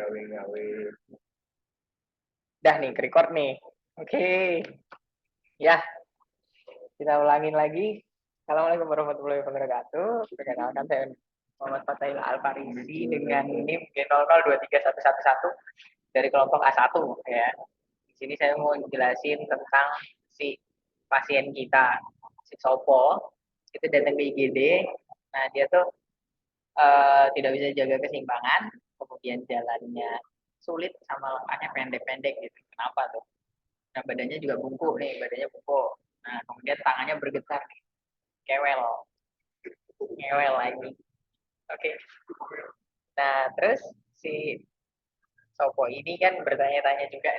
gawe-gawe. Dah nih, record nih. Oke. Ya, kita ulangin lagi. Assalamualaikum warahmatullahi wabarakatuh. Perkenalkan saya Muhammad Fatahil Al-Farisi dengan NIM G00231111 dari kelompok A1 ya. Di sini saya mau jelasin tentang si pasien kita, si Sopo. Itu datang ke IGD. Nah, dia tuh tidak bisa jaga keseimbangan, kemudian jalannya sulit sama langkahnya pendek-pendek gitu. Kenapa tuh? Nah, badannya juga bungkuk nih, badannya bungkuk. Nah, kemudian tangannya bergetar nih, kewel, ngewel lagi. Oke. Nah, terus si Sopo ini kan bertanya-tanya juga,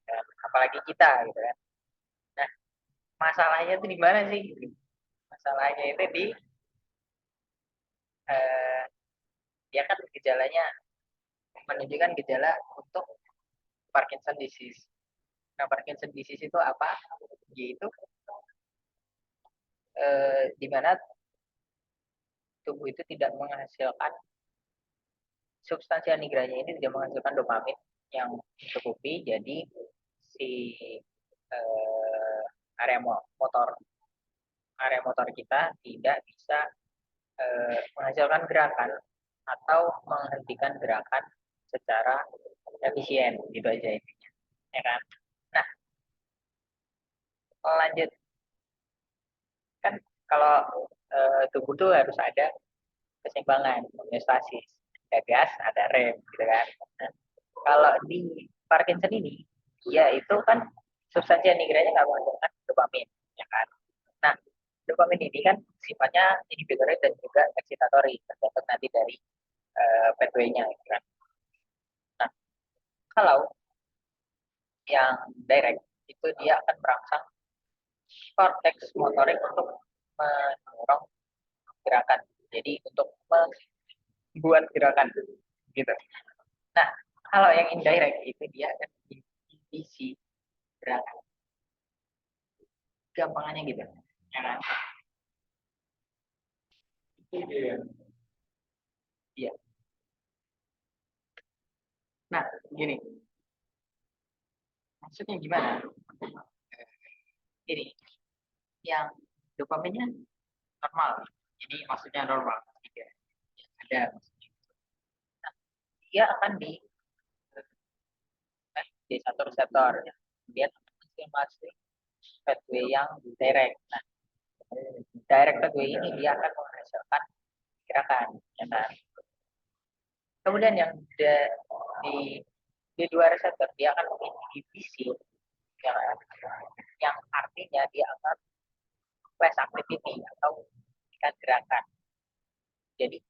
kan? Apalagi kita gitu kan. Nah, masalahnya itu di mana sih? Masalahnya itu di eh, dia kan gejalanya menunjukkan gejala untuk Parkinson disease. Nah, Parkinson disease itu apa? Yaitu di mana tubuh itu tidak menghasilkan substansi anigranya ini tidak menghasilkan dopamin yang mencukupi, jadi si area motor kita tidak bisa menghasilkan gerakan atau menghentikan gerakan secara efisien, gitu aja intinya, ya kan? Nah, lanjut kan kalau tubuh tuh harus ada keseimbangan, homeostasis, ada gas, ada rem, gitu kan. Nah, kalau di Parkinson ini, ya itu kan substansi anigranya nggak menghasilkan dopamin, ya kan. Nah, dopamin ini kan sifatnya inhibitory dan juga excitatory, tergantung nanti dari pathway-nya, gitu kan. Nah, kalau yang direct itu dia akan merangsang korteks motorik untuk mendorong gerakan. Jadi untuk membuat gerakan gitu. Nah, kalau yang indirect itu dia akan inhibisi gerakan. Gampangannya gitu. Ya kan? Iya. Iya. Nah, gini. Maksudnya gimana? Ini yang dopaminnya normal. Jadi maksudnya normal. Tidak ada. Nah, dia akan di satu reseptor. Kemudian masing-masing pathway yang direct. Nah, direct pathway ini dia akan menghasilkan gerakan. Ya kan? Kemudian yang di dua reseptor dia akan menginhibisi ya, yang artinya dia akan flash activity atau menghentikan gerakan. Jadi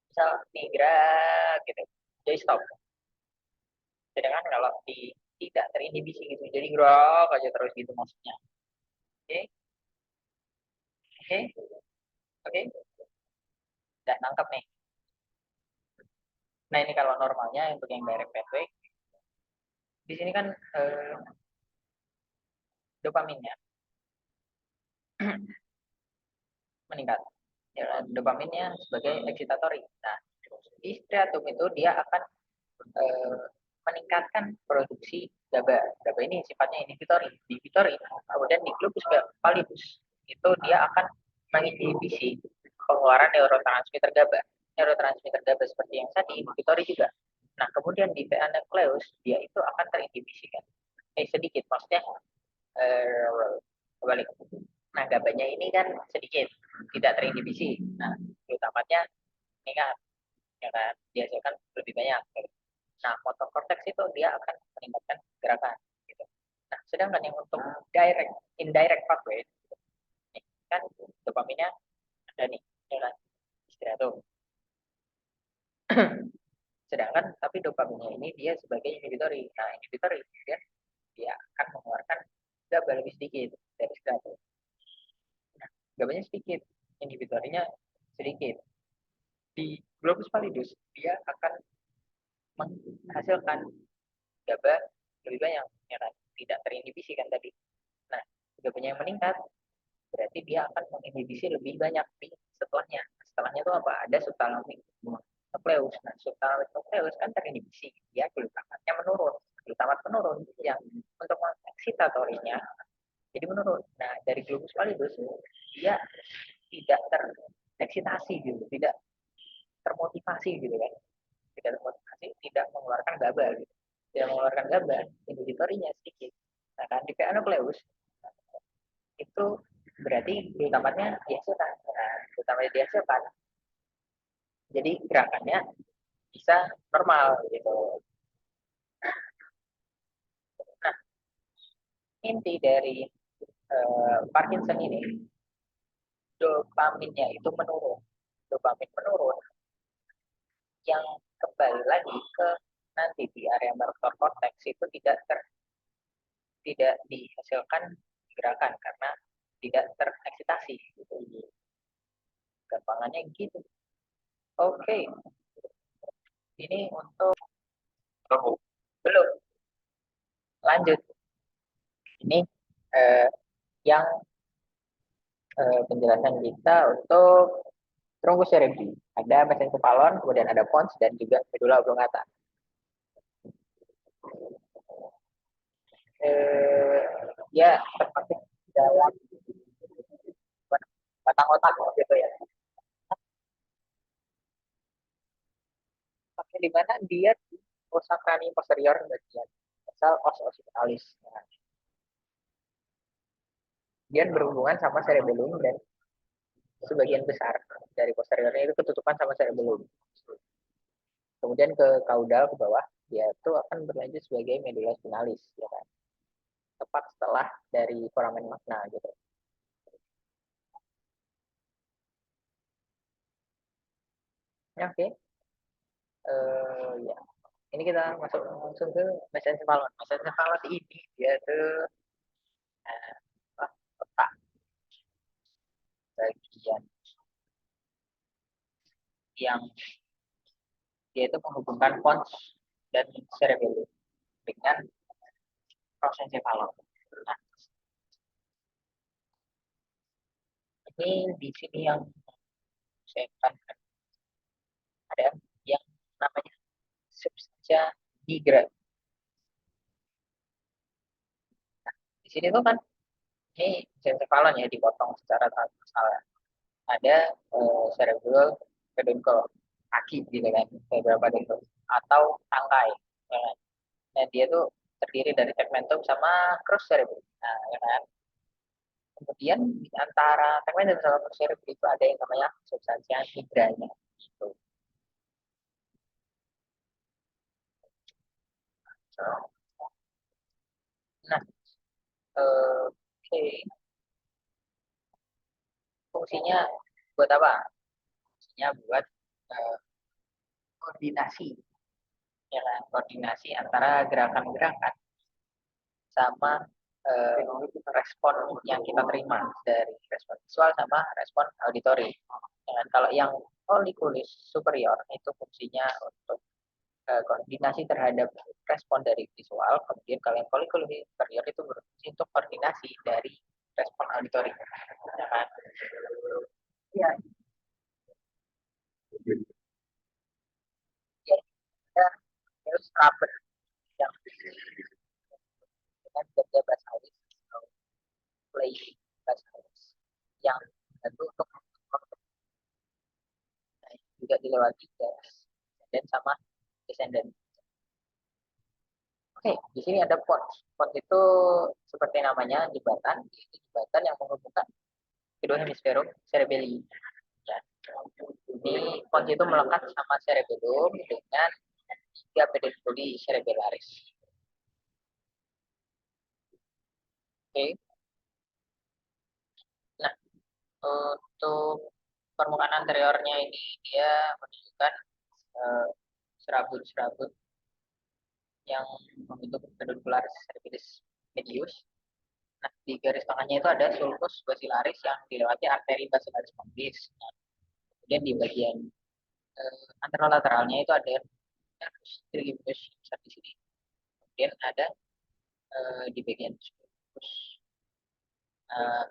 misal nih gerak gitu, jadi stop. Sedangkan kalau tidak terinhibisi gitu, jadi gerak aja terus gitu maksudnya. Oke, oke, oke, udah nangkep nih. Nah ini kalau normalnya untuk yang direct pathway, di sini kan dopaminnya meningkat. Ya, dopaminnya sebagai excitatory. Nah, di striatum itu dia akan meningkatkan produksi GABA. GABA ini sifatnya inhibitory. Kemudian di globus pallidus itu dia akan menginhibisi pengeluaran neurotransmitter GABA. Neurotransmitter GABA seperti yang tadi inhibitory juga. Nah, kemudian di PA nucleus dia itu akan terinhibisi kan. Sedikit maksudnya kebalik. Nah, GABA-nya ini kan sedikit, tidak terinhibisi. Nah, utamanya meningkat, ya kan, dihasilkan lebih banyak. Nah, motor cortex itu dia akan meningkatkan gerakan. Gitu. Nah, sedangkan yang untuk indirect pathway, kan dopaminnya ada nih, ya kan, striatum. Sedangkan tapi dopaminnya ini dia sebagai inhibitory. Nah, inhibitory dia akan mengeluarkan GABA lebih sedikit dari striatum. Nah, GABA-nya sedikit, inhibitorinya sedikit. Di globus pallidus dia akan menghasilkan GABA lebih banyak, ya kan? Tidak terinhibisi kan tadi. Nah, GABA-nya yang meningkat, berarti dia akan menginhibisi lebih banyak di setelahnya. Setelahnya itu apa? Ada subthalamus nucleus. Nah, subthalamus nucleus kan terinhibisi. tadinya, jadi menurun. Nah, dari globus pallidus dia tidak tereksitasi gitu, tidak termotivasi gitu kan, tidak termotivasi, tidak mengeluarkan GABA gitu, tidak mengeluarkan GABA, inhibitorinya sedikit. Nah, kan di PA nukleus itu berarti glutamatnya dihasilkan. Nah, glutamatnya dihasilkan, jadi gerakannya bisa normal gitu. Nah, inti dari Parkinson ini, dopaminnya itu menurun. Dopamin menurun yang kembali lagi ke nanti di area motor cortex itu tidak dihasilkan gerakan karena tidak tereksitasi gitu. Gampangannya gitu. Oke, ini untuk belum lanjut. Ini eh, yang penjelasan kita untuk tronkus cerebri. Ada mesencephalon, kemudian ada pons dan juga medula oblongata. Ya termasuk dalam batang otak gitu ya. Tapi di mana dia di fossa crani posterior bagian basal os occipitalis. Nah, dia berhubungan sama cerebellum dan sebagian besar dari posteriornya itu ketutupan sama cerebellum. Kemudian ke kaudal ke bawah, dia itu akan berlanjut sebagai medula spinalis, ya kan? Tepat setelah dari foramen magna gitu. Ya, oke. Ya. Ini kita masuk langsung ke mesencephalon. Mesencephalon ini dia tuh otak bagian yang dia itu menghubungkan pons dan cerebellum dengan prosencephalon. Nah, ini di sini yang saya tekankan ada yang namanya substansia nigra. Di sini tuh kan ini mesencephalon ya dipotong secara transversal. Ada cerebral peduncle kaki gitu kan, cerebral peduncle atau tangkai. Ya kan? Nah, dia tuh terdiri dari tegmentum sama crus cerebri. Nah, ya kan? Kemudian di antara tegmentum sama crus cerebri itu ada yang namanya substansia nigranya. Gitu. Nah, oke, okay. Fungsinya buat apa? Fungsinya buat uh, koordinasi, ya kan? Koordinasi antara gerakan-gerakan sama respon yang kita terima dari respon visual sama respon auditori. Dan kalau yang colliculus superior itu fungsinya untuk koordinasi terhadap respon dari visual, kemudian kalau yang colliculus superior itu berfungsi untuk koordinasi dari respon auditori. Ya kan? Ya, ya, ya, terus rubber yang dengan kerja basalis atau play basalis yang tentu untuk juga dilewati gas dan sama descendant. Oke, di sini ada pons. Pons itu seperti namanya jembatan, itu jembatan yang menghubungkan kedua hemisferum cerebelli. Ya. Jadi pons itu melekat sama cerebellum dengan tiga peduncle cerebellaris. Oke. Nah, untuk permukaan anteriornya ini dia menunjukkan eh, serabut-serabut yang membentuk pedunculus cerebellis medius. Nah, di garis tengahnya itu ada sulcus basilaris yang dilewati arteri basilaris cumbis. Nah, kemudian di bagian anterolateralnya itu ada nervus trigeminus di sini. Kemudian ada di bagian sulcus uh,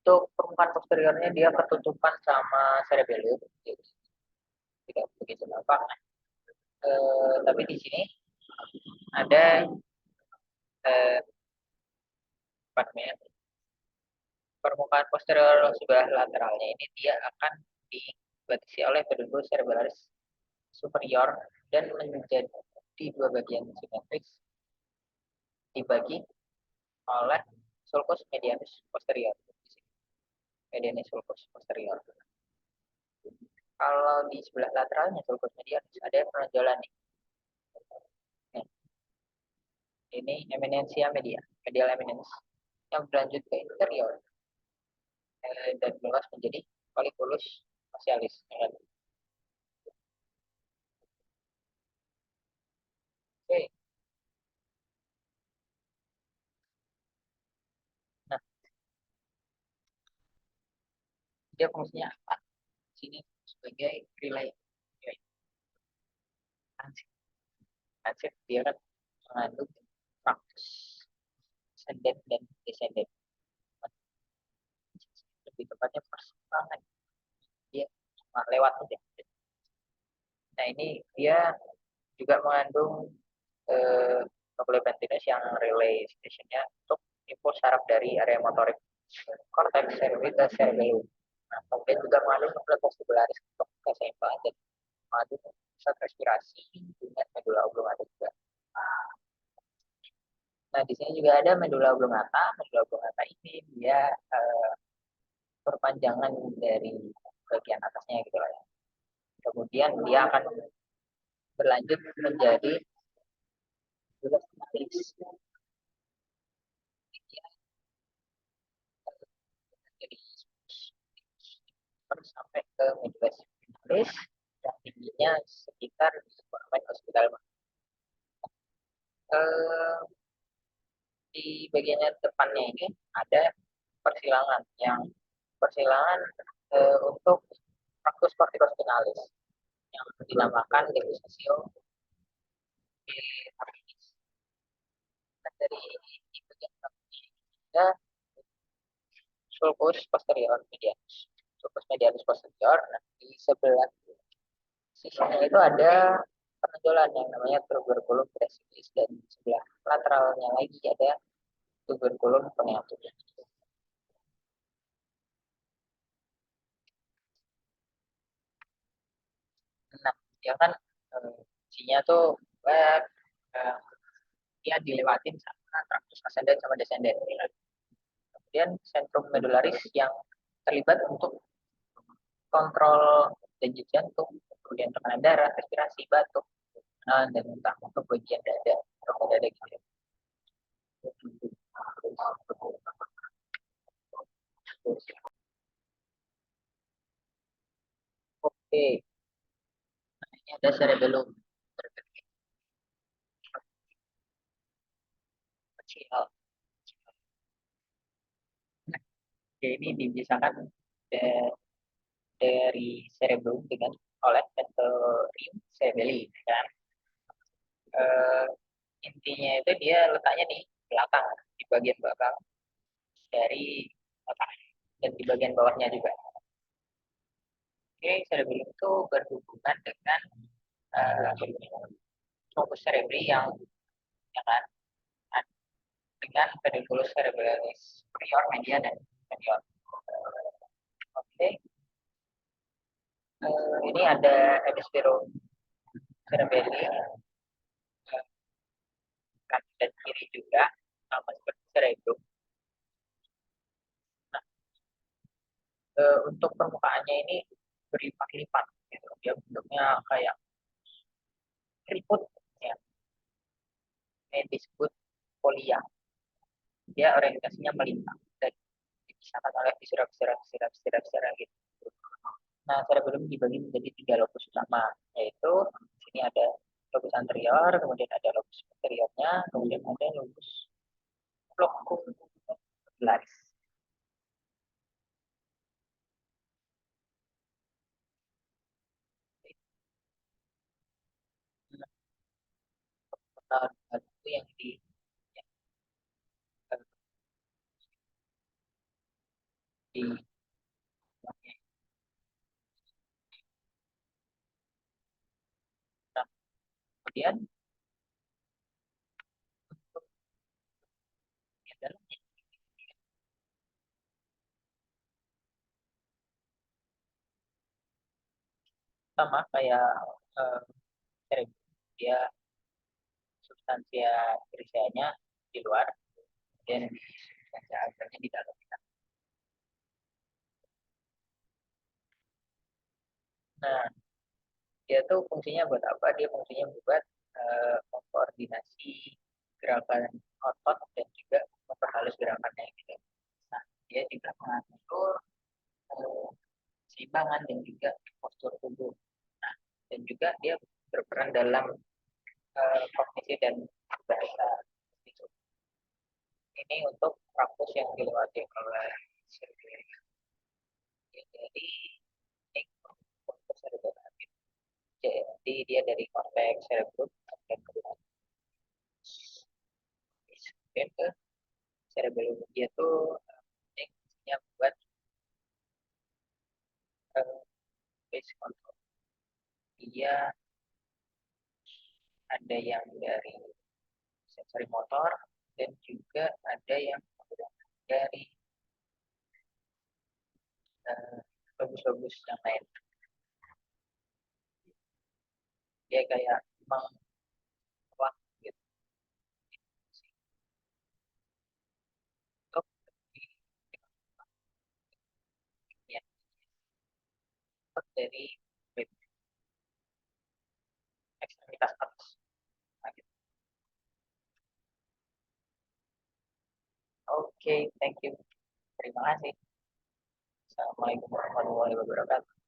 untuk permukaan posteriornya dia ketutupan sama cerebellum, jadi tidak begitu nampak. Tapi di sini ada apa namanya, permukaan posterior sebelah lateralnya ini dia akan dibatasi oleh peduncle cerebellaris superior dan menjadi dua bagian simetris, dibagi oleh sulcus medianus posterior. Medianus sulcus posterior. Kalau di sebelah lateralnya sulcus medianus ada penonjolan nih. Nah, ini eminensia media, medial eminence yang berlanjut ke interior dan meluas menjadi colliculus facialis. Oke. Nah, dia fungsinya apa? Sini sebagai relay. Ansip dia kan mengandung fraktus ascendant dan descendant. Lebih tepatnya persimpangan dia lewat aja. Nah ini dia juga mengandung nucleopeptidase yang relay stationnya untuk info saraf dari area motorik cortex cerebellum. Nah, kemudian juga mengandung nucleovascularis untuk keseimbangan dan mengandung pusat respirasi dengan medula oblongata juga. Nah, di sini juga ada medula oblongata. Medula oblongata ini dia perpanjangan dari bagian atasnya gitu lah ya. Kemudian dia akan berlanjut menjadi medula spinalis. Jadi sampai ke medula spinalis yang tingginya sekitar di foramen hospital. Di bagian depannya ini ada persilangan yang persilangan untuk Factus corticospinalis yang dinamakan decussatio biliaris. Dan dari bagian belakangnya ada sulcus posterior medianus. Sulcus medianus posterior. Nah, di sebelah sisinya itu ada penonjolan yang namanya tuberculum gracilis dan di sebelah lateralnya lagi ada tuberculum pineatum. Nah, dia kan fungsinya tuh eh, dia dilewatin sama traktus ascendens sama descendens. Kemudian sentrum medularis yang terlibat untuk kontrol denyut jantung, kemudian tekanan darah, respirasi, batuk, dan entah untuk bagian dada, atau dada gitu. Oke, nah, ini ada cerebellum kecil. Nah, ini dipisahkan dari cerebellum dengan oleh ventriculum cerebelli, kan? Eh, Intinya itu dia letaknya di belakang, di bagian belakang dari otak dan di bagian bawahnya juga. Oke, cerebellum itu berhubungan dengan fokus cerebri yang ya kan, dengan pedunculus cerebralis superior, media dan inferior. Oke, ini ada hemisfero cerebelli kanan dan kiri juga sama seperti cerebrum. Nah, untuk permukaannya ini berlipat-lipat gitu. Dia bentuknya kayak keriput ya. Ini disebut polia. Dia orientasinya melintang dan dipisahkan oleh fisura gitu. Nah, cerebellum dibagi menjadi 3 lobus utama, yaitu di sini ada lobus anterior, kemudian ada lobus posteriornya, kemudian ada lobus flocculus. Nah, itu yang di di nah, kemudian untuk di dalamnya sama kayak eh, cerebrum, dia substansia grisanya di luar dan substansia agamanya di dalam. Nah, dia tuh fungsinya buat apa? Dia fungsinya buat mengkoordinasi gerakan otot dan juga memperhalus gerakannya gitu. Nah, dia juga mengatur eh, keseimbangan dan juga postur tubuh. Nah, dan juga dia berperan dalam kognisi dan bahasa. Ini untuk kampus yang dilewati oleh Sergei. Jadi ini untuk cerebral. Jadi dia dari konteks cerebrum dan kemudian ke cerebellum. Dia tuh ini fungsinya buat base control. Dia ada yang dari sensori motor dan juga ada yang dari bagus-bagus yang lain. Dia kayak memang wah gitu. Untuk ya, dari ekstremitas atas. Nah, gitu. Oke, thank you. Terima kasih. Assalamualaikum warahmatullahi wabarakatuh.